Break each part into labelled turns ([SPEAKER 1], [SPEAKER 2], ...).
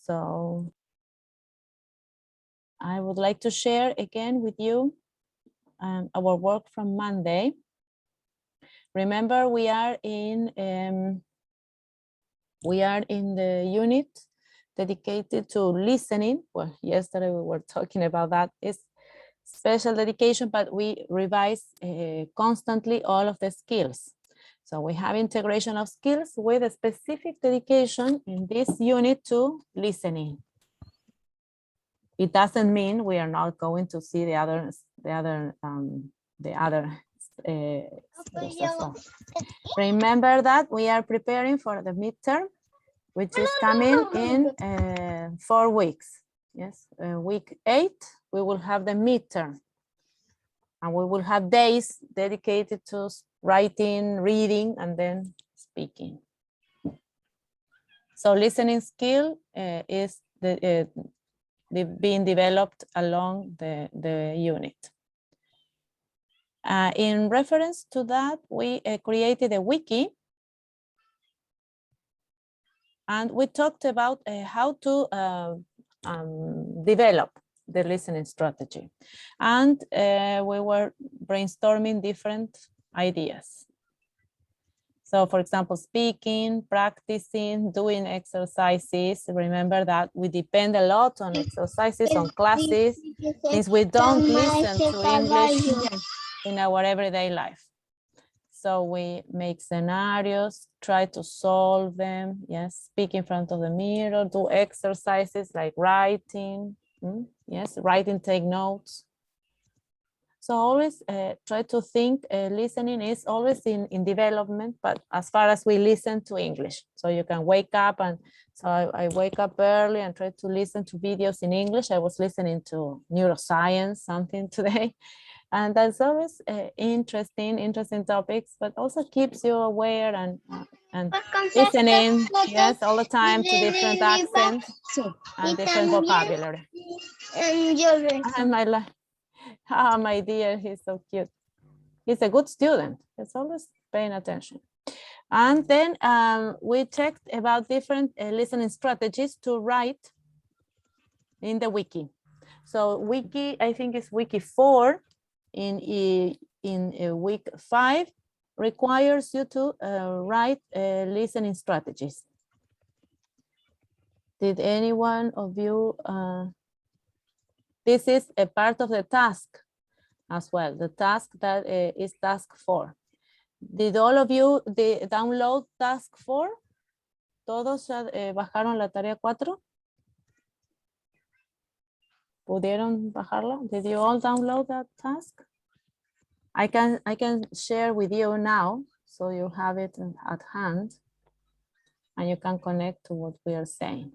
[SPEAKER 1] So I would like to share again with you our work from Monday. Remember, we are in the unit dedicated to listening. Well, yesterday we were talking about that. It's special dedication, but we revise constantly all of the skills. So we have integration of skills with a specific dedication in this unit to listening. It doesn't mean we are not going to see the other remember that we are preparing for the midterm, which is coming in 4 weeks. Yes, week 8, we will have the midterm. And we will have days dedicated to writing, reading, and then speaking. So listening skill is being developed along the unit. In reference to that, we created a wiki. And we talked about how to develop the listening strategy. And we were brainstorming different ideas. So for example, speaking, practicing, doing exercises. Remember that we depend a lot on exercises, on classes, since we don't listen to English in our everyday life. So we make scenarios, try to solve them, yes, speak in front of the mirror, do exercises like writing, yes, writing, take notes. So always try to think listening is always in development, but as far as we listen to English. So you can wake up, and so I wake up early and try to listen to videos in English. I was listening to neuroscience, something today. And that's always interesting topics, but also keeps you aware and listening, yes, all the time to different accents and different vocabulary. And my dear, he's so cute. He's a good student. He's always paying attention. And then we checked about different listening strategies to write in the wiki. So wiki, I think it's wiki 4 in week 5 requires you to write listening strategies. Did anyone of you, this is a part of the task as well, the task that is task 4. Did all of you download task 4? ¿Todos bajaron la tarea 4? ¿Pudieron bajarla? Did you all download that task? I can share with you now, so you have it at hand, and you can connect to what we are saying.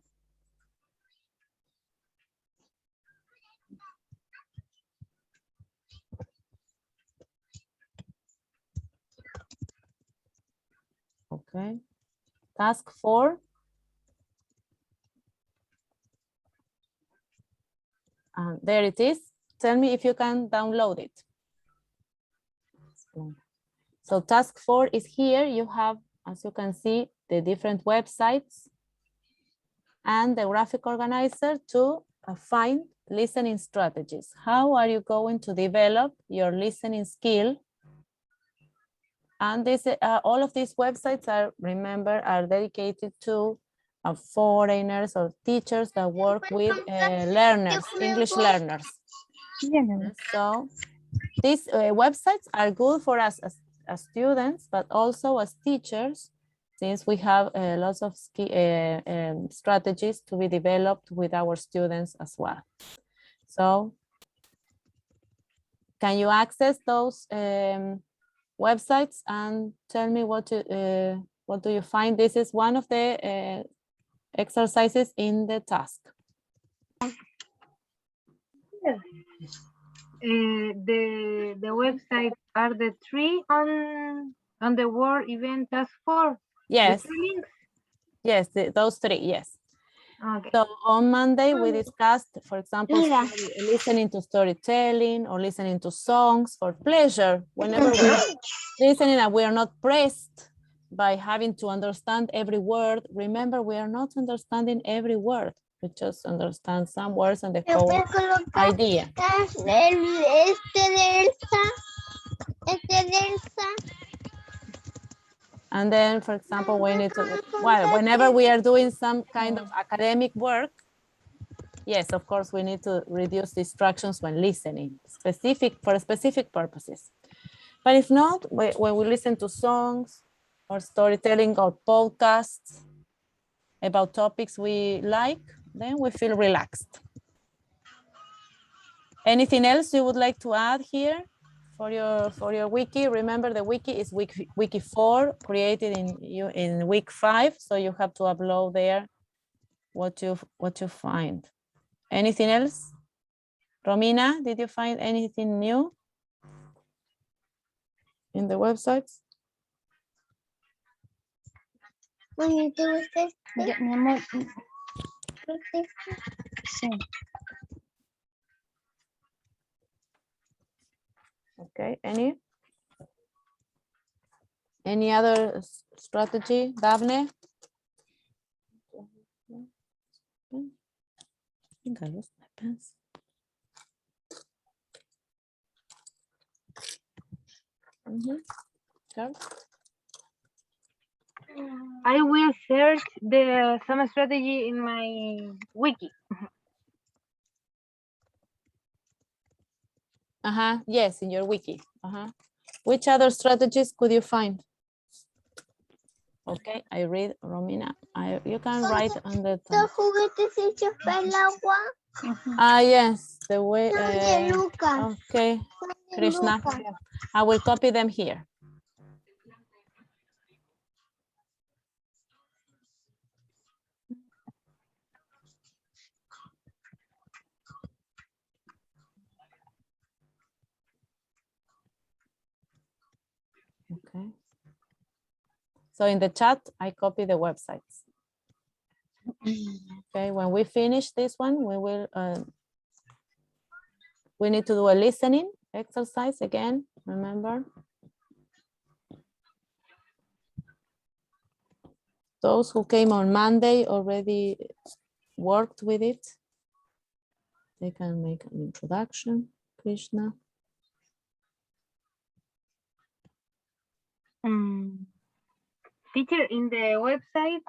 [SPEAKER 1] Okay, task 4. There it is. Tell me if you can download it. So task 4 is here. You have, as you can see, the different websites and the graphic organizer to find listening strategies. How are you going to develop your listening skill? And this, all of these websites are, remember, are dedicated to foreigners or teachers that work with learners, English learners. Yeah. So these websites are good for us as students, but also as teachers, since we have lots of strategies to be developed with our students as well. So can you access those websites and tell me what do you find? This is one of the exercises in the task.
[SPEAKER 2] Yes. The website are the 3 on the Word event task 4.
[SPEAKER 1] Yes. Yes, those 3, yes. Okay. So on Monday we discussed, for example, listening to storytelling or listening to songs for pleasure. Whenever we're listening and we are not pressed by having to understand every word, remember we are not understanding every word. We just understand some words and the whole idea. And then, for example, we need to, well, whenever we are doing some kind of academic work, yes, of course, we need to reduce distractions when listening, for specific purposes. But if not, when we listen to songs or storytelling or podcasts about topics we like, then we feel relaxed. Anything else you would like to add here for your wiki? Remember, the wiki is wiki 4, created in week 5, so you have to upload there what you find. Anything else? Romina, did you find anything new in the websites?
[SPEAKER 3] Ya, mi amor. Sí.
[SPEAKER 1] Okay, any other strategy, Daphne? I think I lost my pens. Carl?
[SPEAKER 2] I will search some strategy in my wiki.
[SPEAKER 1] Yes, in your wiki. Which other strategies could you find? Okay, I read, Romina. You can write on the top. Yes, the way. Okay, Krishna. I will copy them here. Okay. So in the chat, I copy the websites. Okay, when we finish this one, we will. We need to do a listening exercise again. Remember. Those who came on Monday already worked with it. They can make an introduction, Krishna.
[SPEAKER 2] Teacher, in the website,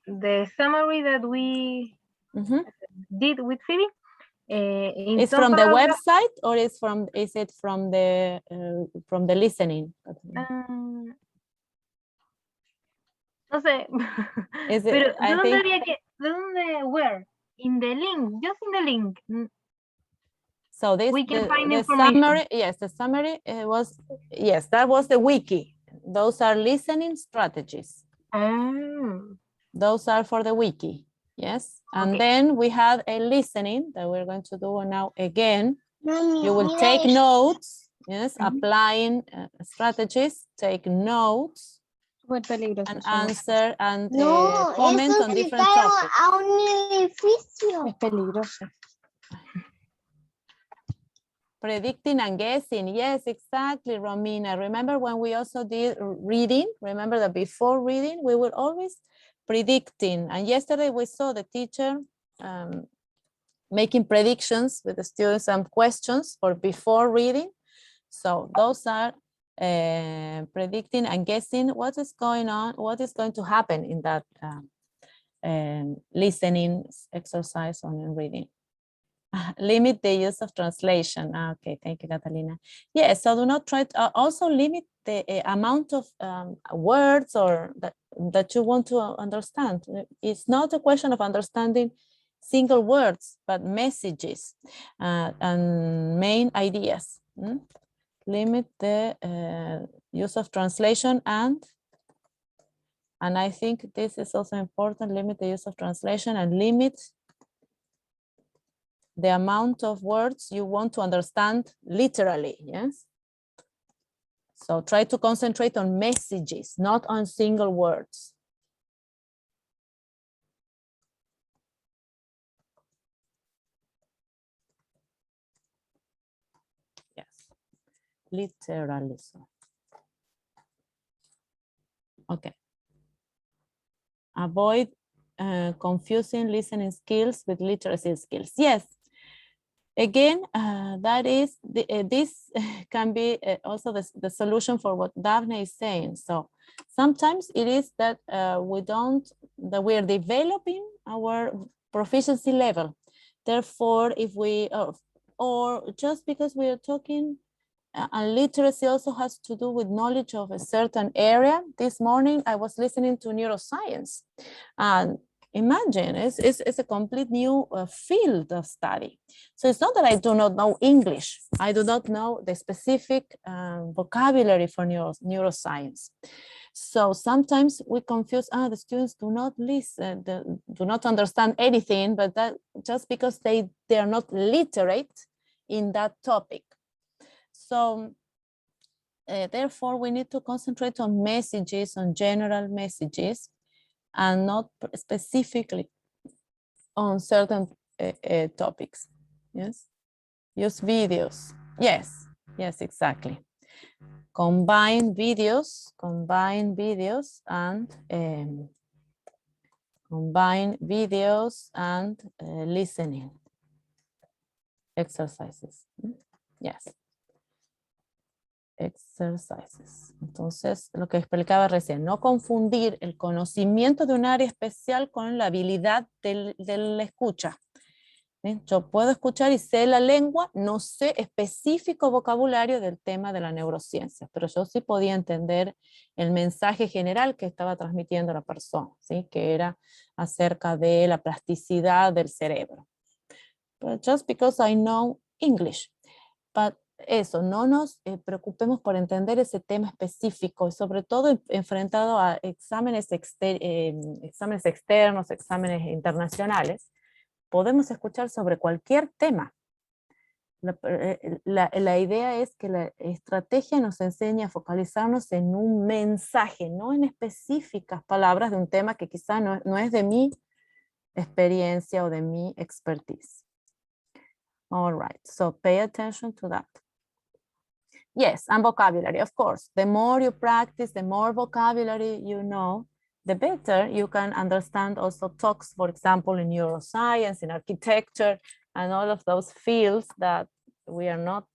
[SPEAKER 2] the summary that we did with Phoebe,
[SPEAKER 1] it's from the website, or is it from the listening?
[SPEAKER 2] No sé.
[SPEAKER 1] Is it,
[SPEAKER 2] Pero,
[SPEAKER 1] I think,
[SPEAKER 2] ¿de dónde, where? In the link, just in the link.
[SPEAKER 1] So this,
[SPEAKER 2] we can find
[SPEAKER 1] the summary, yes, the summary was, yes, that was the wiki. Those are listening strategies. Those are for the wiki, yes. And then we have a listening that we're going to do now again. You will take notes, yes, applying strategies, take notes, and answer and comment on different topics.
[SPEAKER 3] Es peligroso.
[SPEAKER 1] Predicting and guessing. Yes, exactly, Romina. Remember when we also did reading? Remember that before reading, we were always predicting. And yesterday we saw the teacher making predictions with the students and questions for before reading. So those are predicting and guessing what is going on, what is going to happen in that listening exercise on reading. Limit the use of translation. Okay, thank you, Catalina. Yes, so do not try to also limit the amount of words or that you want to understand. It's not a question of understanding single words, but messages and main ideas. Limit the use of translation, and I think this is also important, limit the use of translation and limit the amount of words you want to understand literally, yes? So try to concentrate on messages, not on single words. Yes, literalism. Okay. Avoid confusing listening skills with literacy skills. Yes. Again, that is this can be also the solution for what Daphne is saying. So sometimes it is that we are developing our proficiency level. Therefore, if we or just because we are talking, and literacy also has to do with knowledge of a certain area. This morning I was listening to neuroscience, and imagine it's a complete new field of study. So it's not that I do not know English. I do not know the specific vocabulary for neuroscience. So sometimes we confuse, the students do not listen, do not understand anything, but that just because they are not literate in that topic. So therefore we need to concentrate on messages, on general messages, and not specifically on certain topics. Yes, use videos. Yes, exactly. Combine videos and listening exercises. Yes. Exercises. Entonces, lo que explicaba recién, no confundir el conocimiento de un área especial con la habilidad de la escucha. ¿Sí? Yo puedo escuchar y sé la lengua, no sé específico vocabulario del tema de la neurociencia, pero yo sí podía entender el mensaje general que estaba transmitiendo la persona, ¿sí? Que era acerca de la plasticidad del cerebro. But just because I know English. But eso, no nos preocupemos por entender ese tema específico, sobre todo enfrentado a exámenes externos, exámenes internacionales. Podemos escuchar sobre cualquier tema. La idea es que la estrategia nos enseña a focalizarnos en un mensaje, no en específicas palabras de un tema que quizá no es de mi experiencia o de mi expertise. All right, so pay attention to that. Yes, and vocabulary, of course. The more you practice, the more vocabulary you know, the better you can understand also talks, for example, in neuroscience, in architecture, and all of those fields that we are not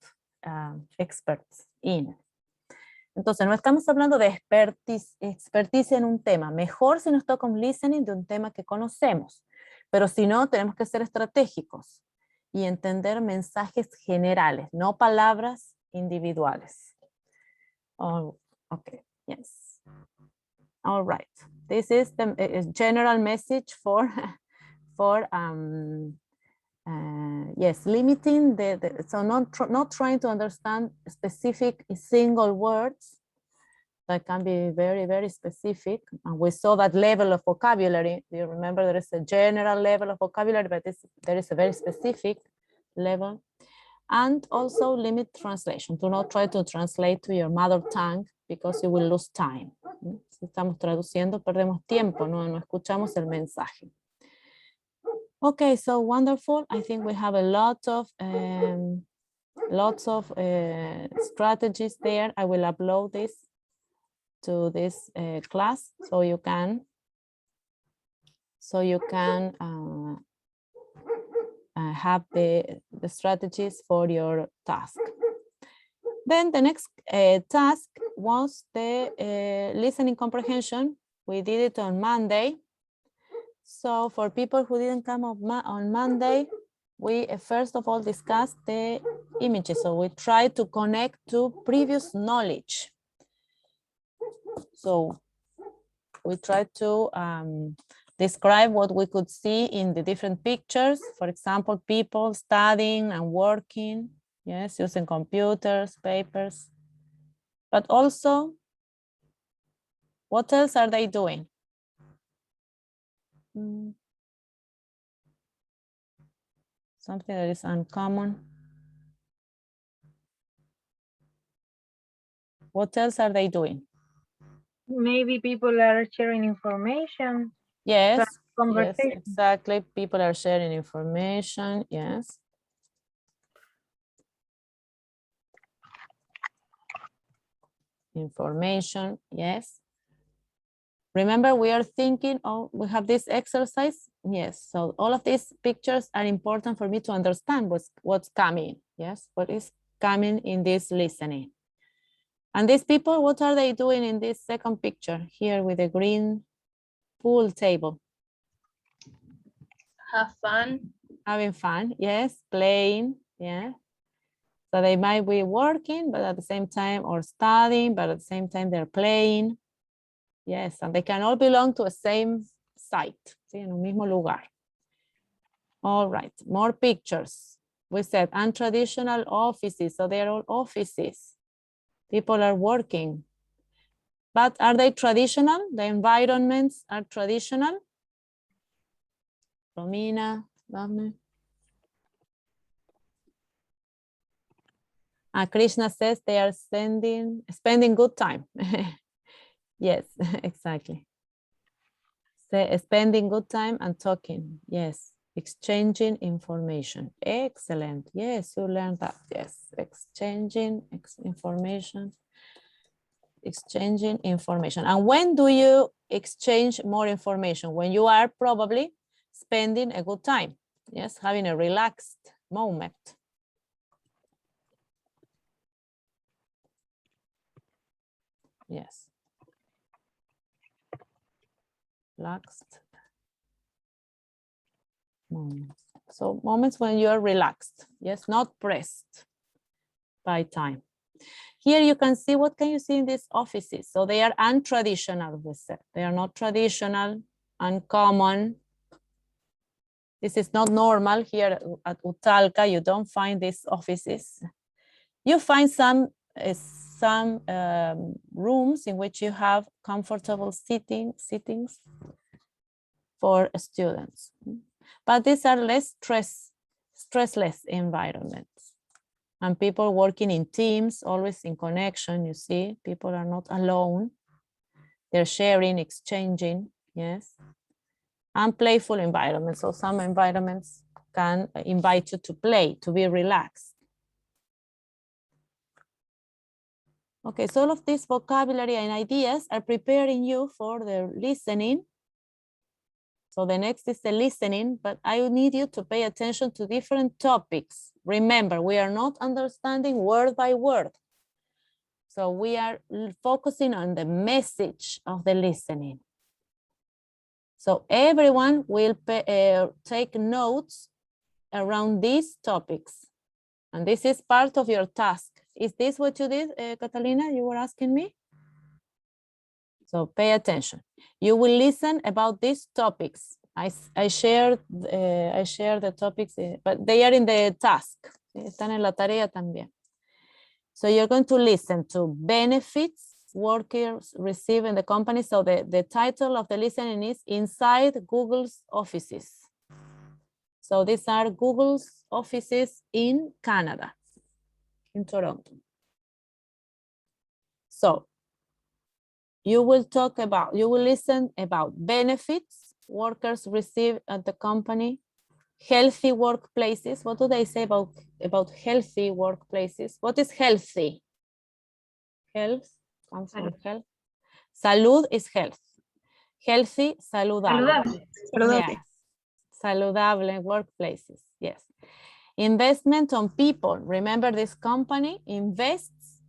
[SPEAKER 1] experts in. Entonces, no estamos hablando de expertise en un tema. Mejor si nos toca un listening de un tema que conocemos. Pero si no, tenemos que ser estratégicos y entender mensajes generales, no palabras individuales. Oh, okay, yes. All right. This is the general message for yes, limiting so not trying to understand specific single words that can be very, very specific. And we saw that level of vocabulary. Do you remember there is a general level of vocabulary, but there is a very specific level. And also limit translation. Do not try to translate to your mother tongue because you will lose time. Si estamos traduciendo, perdemos tiempo, no escuchamos el mensaje. Okay, so wonderful. I think we have a lot of strategies there. I will upload this to this class so you can have the strategies for your task. Then the next task was the listening comprehension. We did it on Monday. So for people who didn't come on Monday, we first of all discussed the images. So we tried to connect to previous knowledge. So we tried to describe what we could see in the different pictures. For example, people studying and working, yes, using computers, papers. But also, what else are they doing? Something that is uncommon. What else are they doing?
[SPEAKER 2] Maybe people are sharing information.
[SPEAKER 1] Yes,
[SPEAKER 2] Conversation.
[SPEAKER 1] yes, exactly. People are sharing information, yes. Information, yes. Remember, we are thinking, oh, we have this exercise. Yes, so all of these pictures are important for me to understand what's coming. Yes, what is coming in this listening. And these people, what are they doing in this second picture here with the green pool table?
[SPEAKER 2] Have fun.
[SPEAKER 1] Having fun, yes, playing, yeah. So they might be working, but at the same time, or studying, but at the same time they're playing. Yes, and they can all belong to a same site, ¿sí? En un mismo lugar. All right, more pictures. We said untraditional offices, so they're all offices. People are working. But are they traditional? The environments are traditional? Romina, Daphne. Krishna says they are spending good time. Yes, exactly. Spending good time and talking. Yes, exchanging information. Excellent. Yes, you learned that. Yes, exchanging information. Exchanging information. And when do you exchange more information? When you are probably spending a good time. Yes, having a relaxed moment. Yes. Relaxed moments. So moments when you are relaxed. Yes, not pressed by time. Here you can see, what can you see in these offices? So they are untraditional, we said. They are not traditional, uncommon. This is not normal here at Utalca. You don't find these offices. You find some rooms in which you have comfortable sittings for students. But these are less stressless environments. And people working in teams, always in connection, you see, people are not alone. They're sharing, exchanging, yes. And playful environments. So some environments can invite you to play, to be relaxed. Okay, so all of this vocabulary and ideas are preparing you for the listening. So the next is the listening, but I need you to pay attention to different topics. Remember, we are not understanding word by word. So we are focusing on the message of the listening. So everyone will take notes around these topics. And this is part of your task. Is this what you did, Catalina? You were asking me? So pay attention. You will listen about these topics. I shared the topics, but they are in the task. Están en la tarea también. So you're going to listen to benefits workers receive in the company. So the title of the listening is Inside Google's Offices. So these are Google's offices in Canada, in Toronto. So you will listen about benefits workers receive at the company, healthy workplaces. What do they say about healthy workplaces? What is healthy? Health comes from health. Salud is health. Healthy, saludable.
[SPEAKER 2] Saludable.
[SPEAKER 1] Yes. Saludable workplaces, yes. Investment on people. Remember, this company invests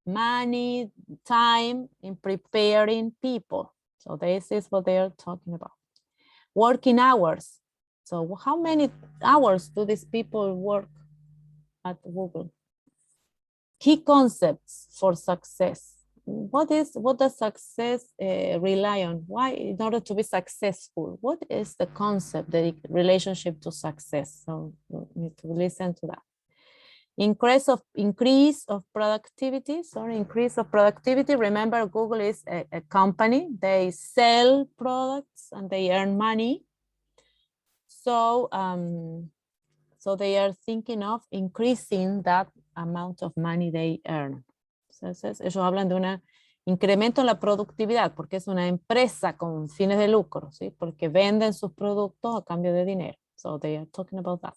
[SPEAKER 1] money, time in preparing people. So this is what they are talking about. Working hours. So how many hours do these people work at Google? Key concepts for success. What does success rely on? Why, in order to be successful, what is the concept, the relationship to success? So you need to listen to that. Increase of productivity. Remember, Google is a company. They sell products and they earn money. So, so they are thinking of increasing that amount of money they earn. Entonces, ellos hablan de un incremento en la productividad porque es una empresa con fines de lucro, ¿sí? Porque venden sus productos a cambio de dinero. So they are talking about that.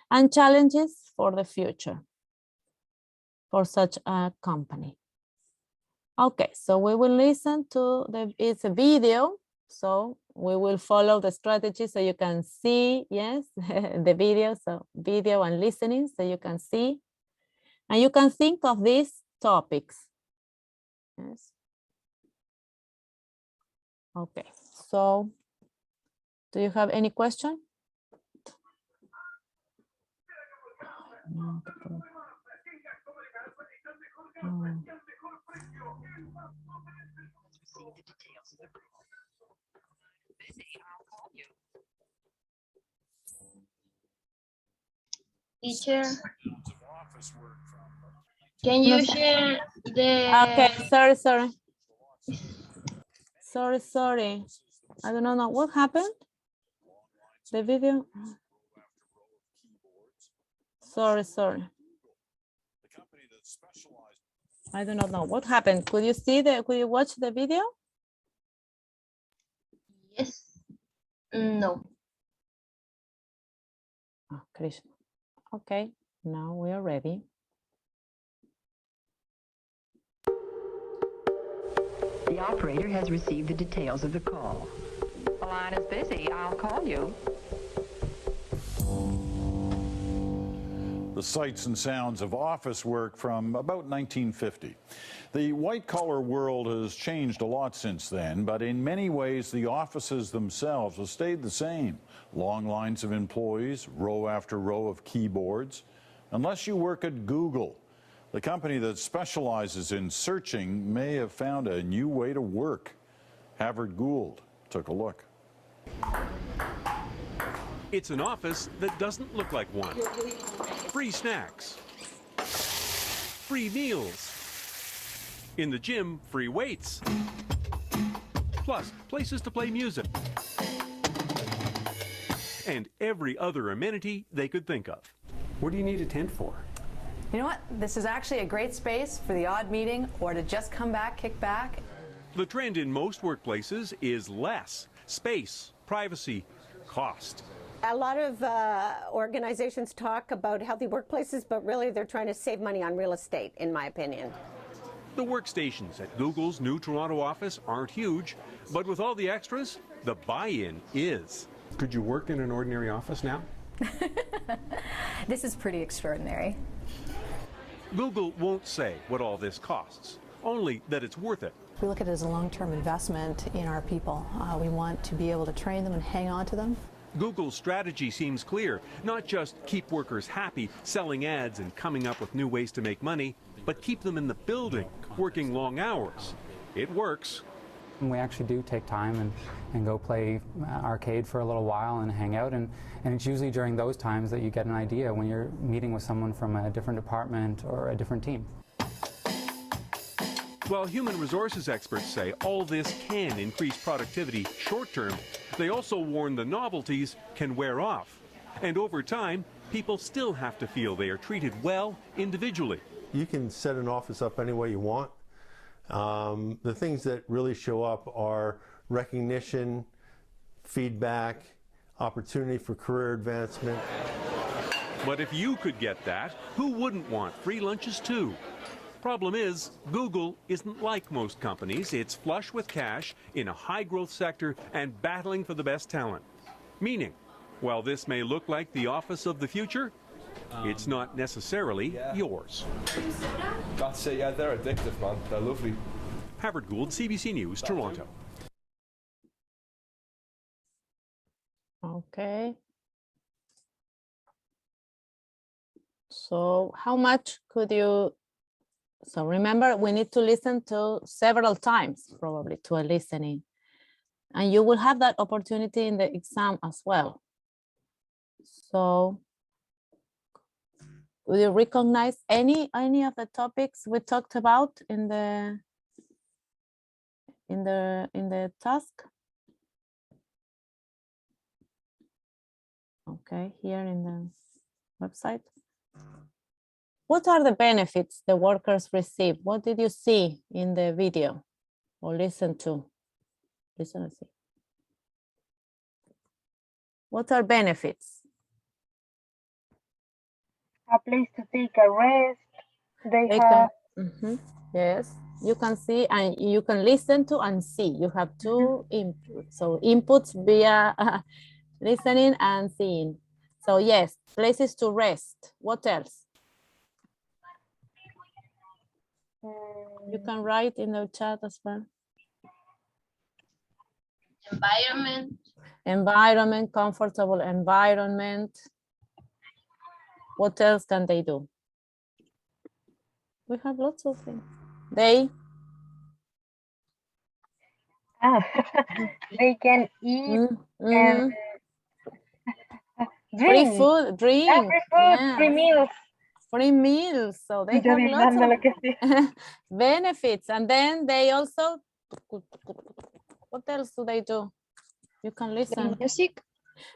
[SPEAKER 1] And challenges for the future for such a company. Okay, so we will listen to it's a video, so we will follow the strategy so you can see, yes, the video, so video and listening so you can see. And you can think of these topics. Yes. Okay, so do you have any question?
[SPEAKER 3] Teacher, can you share the...
[SPEAKER 1] Okay, sorry. I don't know what happened. The video. Sorry. I do not know what happened. Could you watch the video?
[SPEAKER 3] Yes. No.
[SPEAKER 1] Oh, Krishna. Okay, now we are ready.
[SPEAKER 4] The operator has received the details of the call.
[SPEAKER 5] The line is busy. I'll call you.
[SPEAKER 6] The sights and sounds of office work from about 1950. The white-collar world has changed a lot since then, but in many ways the offices themselves have stayed the same. Long lines of employees, row after row of keyboards. Unless you work at Google, the company that specializes in searching may have found a new way to work. Havard Gould took a look.
[SPEAKER 7] It's an office that doesn't look like one. Free snacks. Free meals. In the gym, free weights. Plus, places to play music. And every other amenity they could think of.
[SPEAKER 8] What do you need a tent for?
[SPEAKER 5] You know what? This is actually a great space for the odd meeting or to just come back, kick back.
[SPEAKER 7] The trend in most workplaces is less space, privacy, cost.
[SPEAKER 9] A lot of organizations talk about healthy workplaces, but really they're trying to save money on real estate, in my opinion.
[SPEAKER 7] The workstations at Google's new Toronto office aren't huge, but with all the extras, the buy-in is.
[SPEAKER 8] Could you work in an ordinary office now?
[SPEAKER 10] This is pretty extraordinary.
[SPEAKER 7] Google won't say what all this costs, only that it's worth it.
[SPEAKER 10] We look at it as a long-term investment in our people. We want to be able to train them and hang on to them.
[SPEAKER 7] Google's strategy seems clear, not just keep workers happy, selling ads and coming up with new ways to make money, but keep them in the building, working long hours. It works.
[SPEAKER 11] We actually do take time and go play arcade for a little while and hang out, and it's usually during those times that you get an idea when you're meeting with someone from a different department or a different team.
[SPEAKER 7] While human resources experts say all this can increase productivity short term, they also warn the novelties can wear off. And over time, people still have to feel they are treated well individually.
[SPEAKER 12] You can set an office up any way you want. The things that really show up are recognition, feedback, opportunity for career advancement.
[SPEAKER 7] But if you could get that, who wouldn't want free lunches too? Problem is, Google isn't like most companies. It's flush with cash in a high-growth sector and battling for the best talent. Meaning, while this may look like the office of the future, it's not necessarily yours.
[SPEAKER 13] That's it, yeah, they're addictive, man. They're lovely.
[SPEAKER 7] Havard Gould, CBC News, Toronto.
[SPEAKER 1] Okay. So how much could you, so remember we need to listen to several times probably to a listening, and you will have that opportunity in the exam as well. So will you recognize any of the topics we talked about in the task? Okay, here in the website. What are the benefits the workers receive? What did you see in the video or listen to? Listen and see. What are benefits?
[SPEAKER 2] A place to take a rest. They have
[SPEAKER 1] Yes. You can see and you can listen to and see. You have two inputs. So inputs via listening and seeing. So yes, places to rest. What else? You can write in the chat as well.
[SPEAKER 3] Environment.
[SPEAKER 1] Environment, comfortable environment. What else can they do? We have lots of things. They
[SPEAKER 2] they can eat
[SPEAKER 1] and free
[SPEAKER 2] drink.
[SPEAKER 1] food, drink.
[SPEAKER 2] Free food, free meals.
[SPEAKER 1] Free meals. So they have lots of benefits. And then they also, what else do they do? You can listen.
[SPEAKER 3] Music.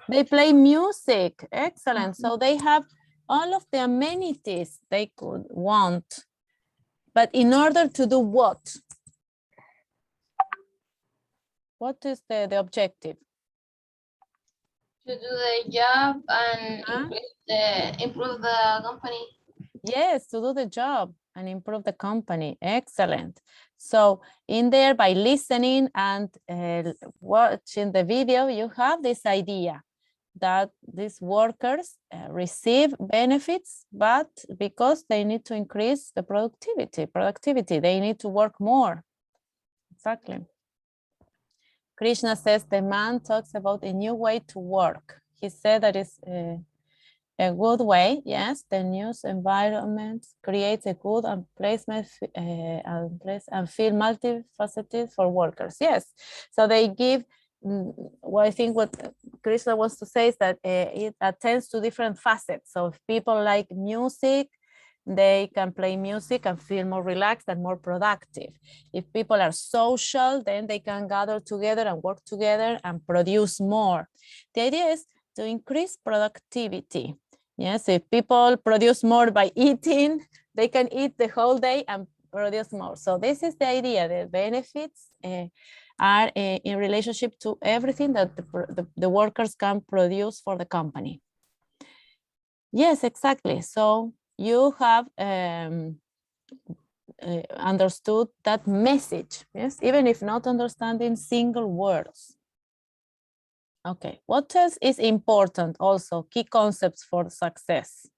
[SPEAKER 1] They play music. Excellent. So they have all of the amenities they could want. But in order to do what? What is the objective?
[SPEAKER 3] To do the job and improve the company.
[SPEAKER 1] Yes, to do the job and improve the company. Excellent. So in there, by listening and watching the video, you have this idea that these workers receive benefits, but because they need to increase the productivity, they need to work more. Exactly. Krishna says the man talks about a new way to work. He said that it's a good way. Yes, the news environment creates a good and placement and feel multifaceted for workers. Yes, so they give. Well, I think what Krishna wants to say is that it attends to different facets. So if people like music, they can play music and feel more relaxed and more productive. If people are social, then they can gather together and work together and produce more. The idea is to increase productivity. Yes, if people produce more by eating, they can eat the whole day and produce more. So this is the idea. The benefits are in relationship to everything that the workers can produce for the company. Yes, exactly. So you have understood that message, yes, even if not understanding single words. Okay, what else is important also? Key concepts for success.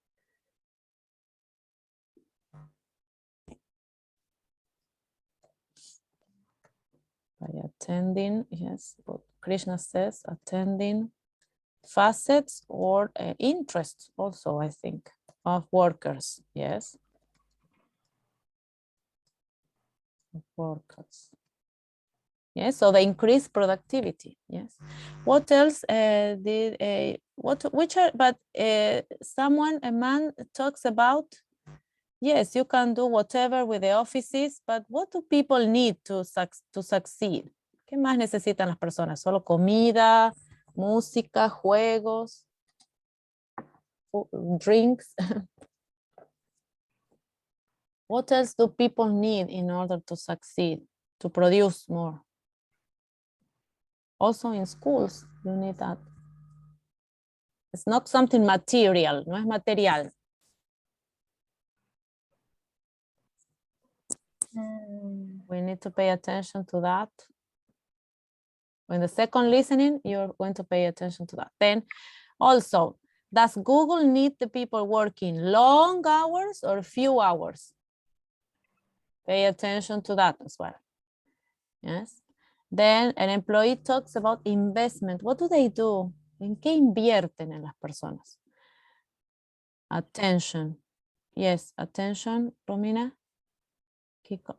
[SPEAKER 1] By attending, yes, what Krishna says, attending facets or interests also, I think, of workers, yes. Of workers. Yes, so they increase productivity. Yes. What else a man talks about? Yes, you can do whatever with the offices, but what do people need to succeed? ¿Qué más necesitan las personas? Solo comida, música, juegos, drinks. What else do people need in order to succeed, to produce more? Also in schools, you need that. It's not something material, no es material. We need to pay attention to that. In the second listening, you're going to pay attention to that. Then also, does Google need the people working long hours or few hours? Pay attention to that as well. Yes. Then an employee talks about investment. What do they do? ¿En qué invierten en las personas? Attention. Yes, attention, Romina.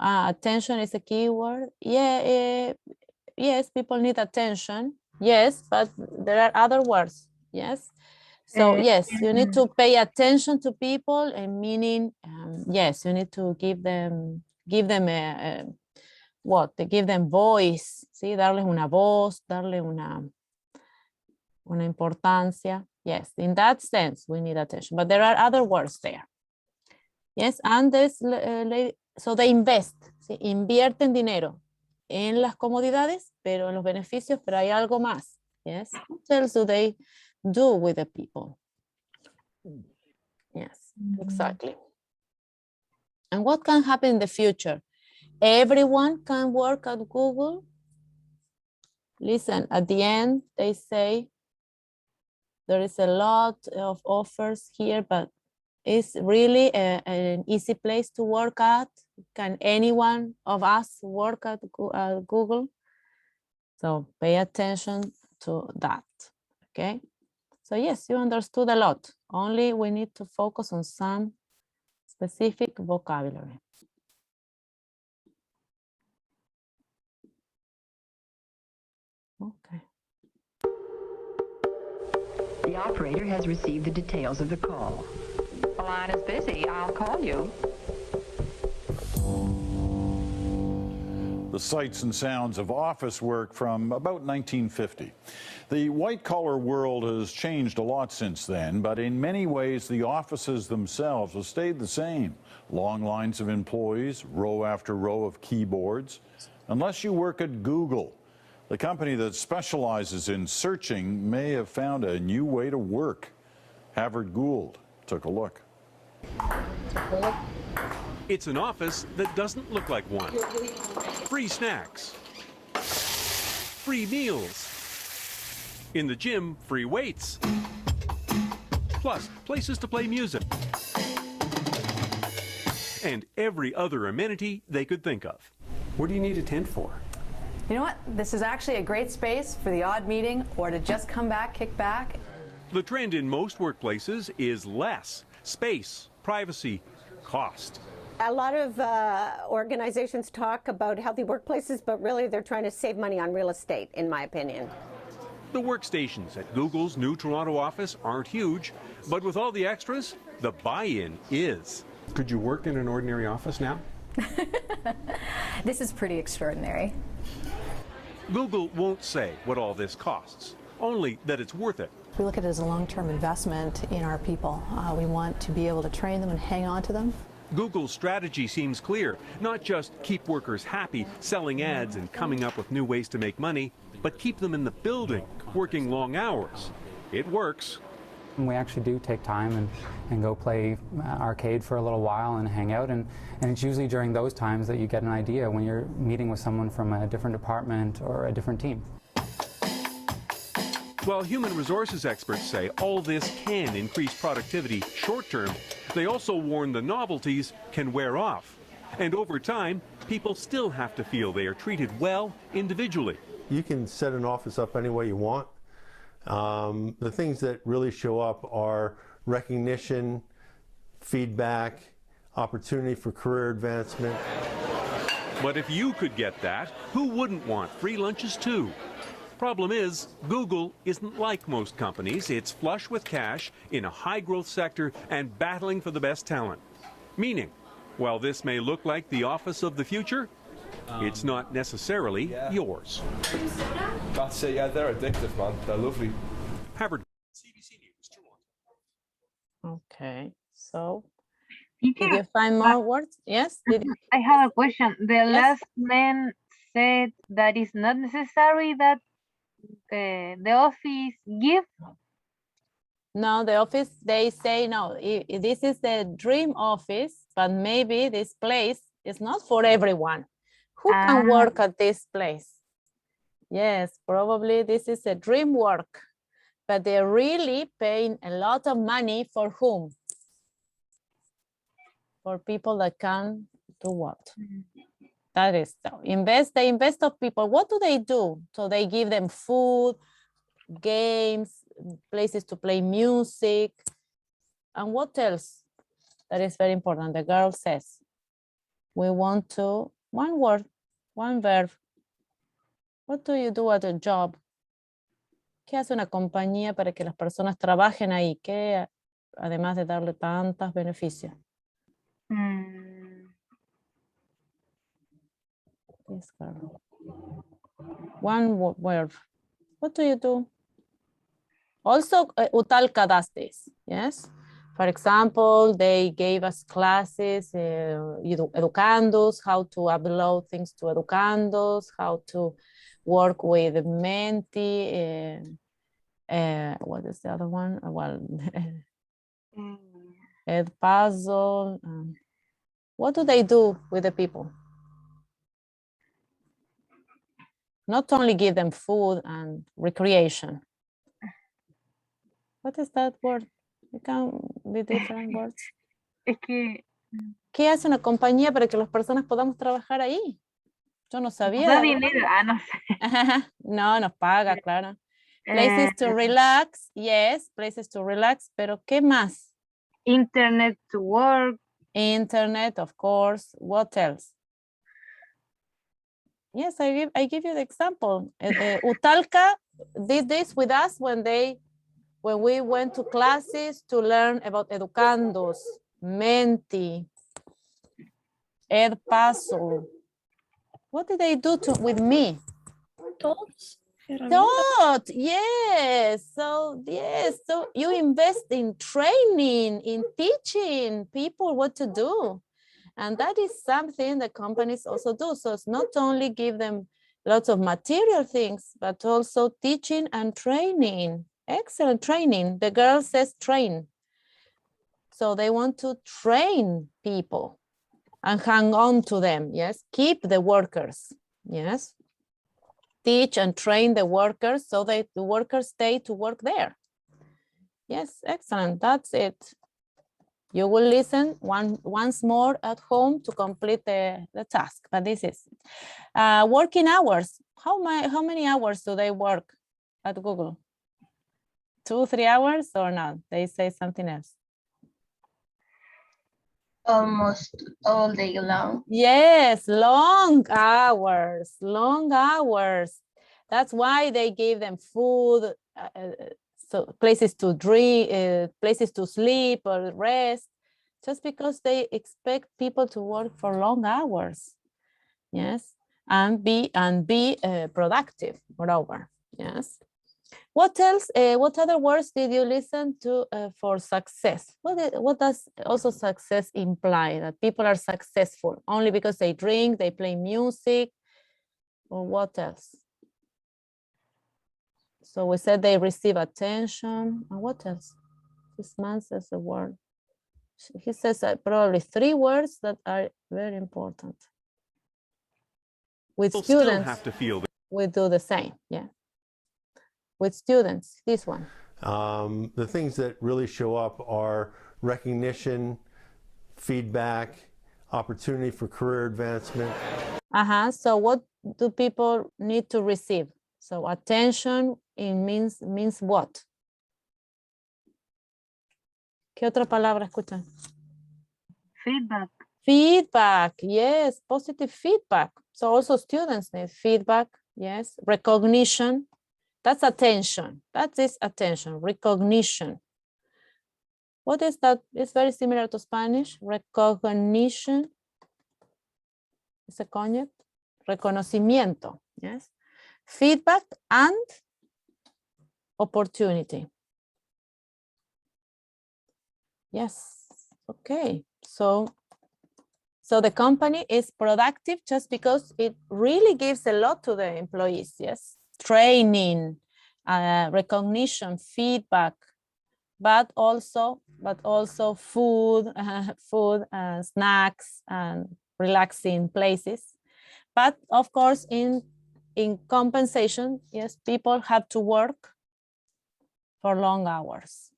[SPEAKER 1] Attention is a keyword. Yeah, yes, people need attention. Yes, but there are other words. Yes. So yes, you need to pay attention to people, and meaning, yes, you need to give them what? To give them voice, ¿sí? Darles una voz, darle una importancia. Yes, in that sense, we need attention, but there are other words there. Yes, and this, so they invest, ¿sí? Invierten dinero en las comodidades, pero en los beneficios, pero hay algo más. Yes, what else do they do with the people? Yes, exactly. And what can happen in the future? everyone can work at Google? Listen, at the end, they say there is a lot of offers here, but it's really an easy place to work at. Can anyone of us work at Google? So pay attention to that, okay? So yes, you understood a lot. Only we need to focus on some specific vocabulary. Okay.
[SPEAKER 4] The operator has received the details of the call.
[SPEAKER 14] The line is busy. I'll call you.
[SPEAKER 6] The sights and sounds of office work from about 1950. The white-collar world has changed a lot since then, but in many ways the offices themselves have stayed the same. Long lines of employees, row after row of keyboards. Unless you work at Google, the company that specializes in searching may have found a new way to work. Havard Gould took a look.
[SPEAKER 7] It's an office that doesn't look like one. Free snacks. Free meals. In the gym, free weights. Plus, places to play music. And every other amenity they could think of.
[SPEAKER 8] What do you need a tent for?
[SPEAKER 5] You know what? This is actually a great space for the odd meeting or to just come back, kick back.
[SPEAKER 7] The trend in most workplaces is less space, privacy, cost.
[SPEAKER 9] A lot of organizations talk about healthy workplaces, but really they're trying to save money on real estate, in my opinion.
[SPEAKER 7] The workstations at Google's new Toronto office aren't huge, but with all the extras, the buy-in is.
[SPEAKER 8] Could you work in an ordinary office now?
[SPEAKER 15] This is pretty extraordinary.
[SPEAKER 7] Google won't say what all this costs, only that it's worth it.
[SPEAKER 10] We look at it as a long-term investment in our people. We want to be able to train them and hang on to them.
[SPEAKER 7] Google's strategy seems clear, not just keep workers happy, selling ads and coming up with new ways to make money, but keep them in the building, working long hours. It works.
[SPEAKER 11] We actually do take time and go play arcade for a little while and hang out, and it's usually during those times that you get an idea when you're meeting with someone from a different department or a different team.
[SPEAKER 7] While human resources experts say all this can increase productivity short-term, they also warn the novelties can wear off. And over time, people still have to feel they are treated well individually.
[SPEAKER 12] You can set an office up any way you want. The things that really show up are recognition, feedback, opportunity for career advancement.
[SPEAKER 7] But if you could get that, who wouldn't want free lunches too? Problem is, Google isn't like most companies. It's flush with cash in a high-growth sector and battling for the best talent. Meaning, while this may look like the office of the future, it's not necessarily yours.
[SPEAKER 13] That's it, yeah, they're addictive, man. They're lovely.
[SPEAKER 7] Havard.
[SPEAKER 13] CBC News,
[SPEAKER 1] Toronto. Okay, so did you find more words? Yes?
[SPEAKER 2] I have a question. The last man said that it's not necessary that the office give?
[SPEAKER 1] No, the office, they say, no, this is the dream office, but maybe this place is not for everyone. Who can work at this place? Yes, probably this is a dream work, but they're really paying a lot of money for whom? For people that can do what? That is, they invest of people. What do they do? So they give them food, games, places to play music. And what else? That is very important. The girl says, we want to, one word, one verb. What do you do at a job? ¿Qué hace una compañía para que las personas trabajen ahí? ¿Qué, además de darle tantos beneficios? Yes, girl. One word. What do you do? Also, Utalka does this, yes? For example, they gave us classes, educandos, how to upload things to educandos, how to work with Menti, what is the other one? Well, Ed Puzzle. What do they do with the people? Not only give them food and recreation. What is that word? It can be different words.
[SPEAKER 2] Es que
[SPEAKER 1] ¿Qué hace una compañía para que las personas podamos trabajar ahí? Yo no sabía.
[SPEAKER 2] da
[SPEAKER 1] de verdad.
[SPEAKER 2] dinero. No sé.
[SPEAKER 1] No, nos paga, claro. Places to relax, yes, places to relax, pero ¿qué más?
[SPEAKER 2] Internet to work.
[SPEAKER 1] Internet, of course. What else? Yes, I give you the example. Utalca did this with us when we went to classes to learn about educandos, Menti, Ed Paso. What did they do with me? Taught, yes. So you invest in training, in teaching people what to do. And that is something that companies also do. So it's not only give them lots of material things, but also teaching and training. Excellent training. The girl says train. So they want to train people and hang on to them, yes? Keep the workers, yes? Teach and train the workers so that the workers stay to work there. Yes, excellent, that's it. You will listen once more at home to complete the task, but this is working hours. How many hours do they work at Google? 2-3 hours or not? They say something else.
[SPEAKER 3] Almost all day long.
[SPEAKER 1] Yes, long hours. That's why they gave them food, so places to drink, places to sleep or rest, just because they expect people to work for long hours. Yes, and be productive, moreover. Yes. What else? What other words did you listen to for success? What does also success imply? That people are successful only because they drink, they play music, or what else? So we said they receive attention. And what else? This man says a word. He says probably 3 words that are very important. With
[SPEAKER 7] People
[SPEAKER 1] students,
[SPEAKER 7] still have to feel
[SPEAKER 1] we do the same. Yeah. With students, this one.
[SPEAKER 12] The things that really show up are recognition, feedback, opportunity for career advancement.
[SPEAKER 1] So what do people need to receive? So attention, it means what? ¿Qué otra palabra escuchan?
[SPEAKER 2] Feedback.
[SPEAKER 1] Feedback, yes, positive feedback. So also students need feedback, yes. Recognition, that's attention. That is attention, recognition. What is that? It's very similar to Spanish. Recognition. It's a conjunct. Reconocimiento, yes. Feedback and opportunity. Yes, okay. So the company is productive just because it really gives a lot to the employees, yes. Training, recognition, feedback, but also food, snacks, and relaxing places. But of course, in compensation, yes, people have to work for long hours.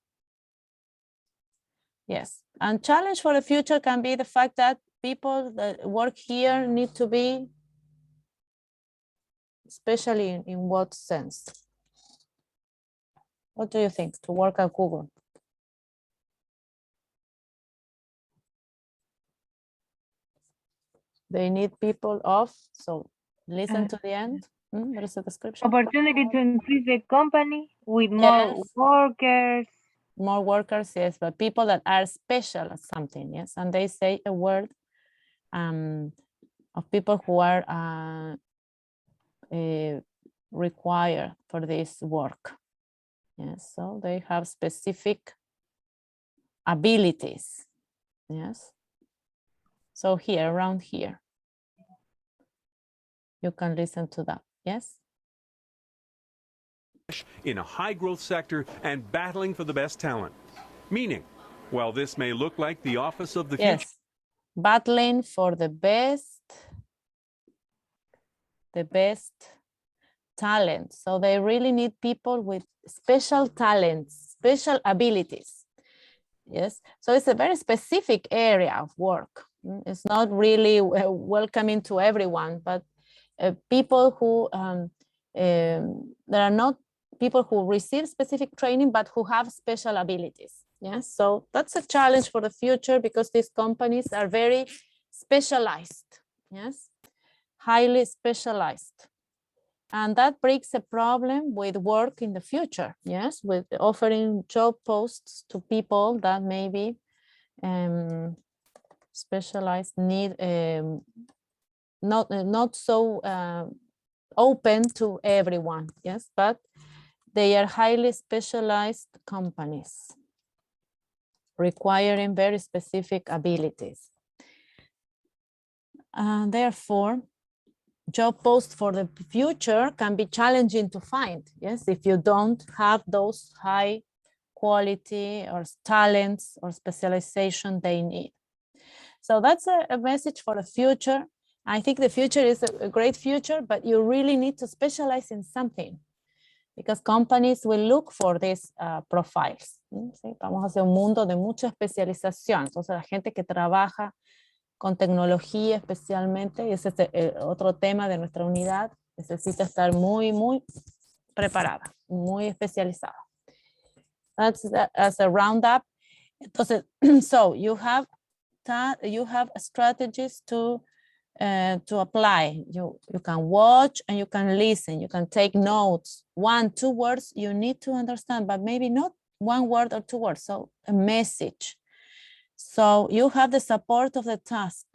[SPEAKER 1] Yes, and challenge for the future can be the fact that people that work here need to be, especially in what sense? What do you think, to work at Google? They need people off, so listen to the end. What is the description?
[SPEAKER 2] Opportunity to increase the company with more workers.
[SPEAKER 1] More workers, yes, but people that are special at something, yes. And they say a word of people who are required for this work. Yes, so they have specific abilities. Yes. So here, around here, you can listen to that. Yes.
[SPEAKER 7] in a high-growth sector and battling for the best talent. Meaning, while this may look like the office of the future,
[SPEAKER 1] battling for the best talent. So they really need people with special talents, special abilities. Yes, so it's a very specific area of work. It's not really welcoming to everyone, but people who, there are not people who receive specific training, but who have special abilities. Yes, so that's a challenge for the future because these companies are very specialized. Yes, highly specialized. And that brings a problem with work in the future, yes, with offering job posts to people that maybe specialized need, not so open to everyone, yes, but they are highly specialized companies requiring very specific abilities. Therefore, job posts for the future can be challenging to find, yes, if you don't have those high quality or talents or specialization they need. So that's a message for the future. I think the future is a great future, but you really need to specialize in something because companies will look for these profiles. ¿Sí? Vamos hacia un mundo de mucha especialización. Entonces la gente que trabaja con tecnología especialmente, y ese es otro tema de nuestra unidad, necesita estar muy, muy preparada, muy especializada. That's as a roundup. Entonces, so you have strategies to apply. You can watch and you can listen. You can take notes. 1, 2 words you need to understand, but maybe not 1 word or 2 words. So a message. So you have the support of the task.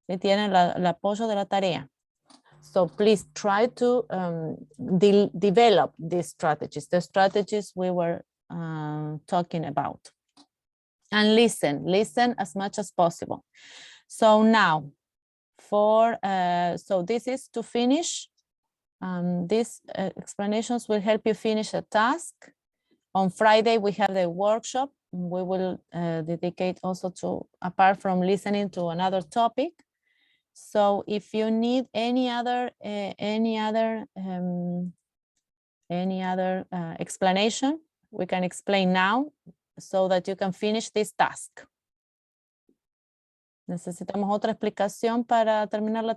[SPEAKER 1] Tienen el apoyo de la tarea. So please try to develop these strategies, the strategies we were talking about. And listen as much as possible. So now, so this is to finish. These explanations will help you finish a task. On Friday, we have the workshop. We will dedicate also to, apart from listening, to another topic. So if you need any other explanation, we can explain now so that you can finish this task. Necesitamos otra explicación para terminar la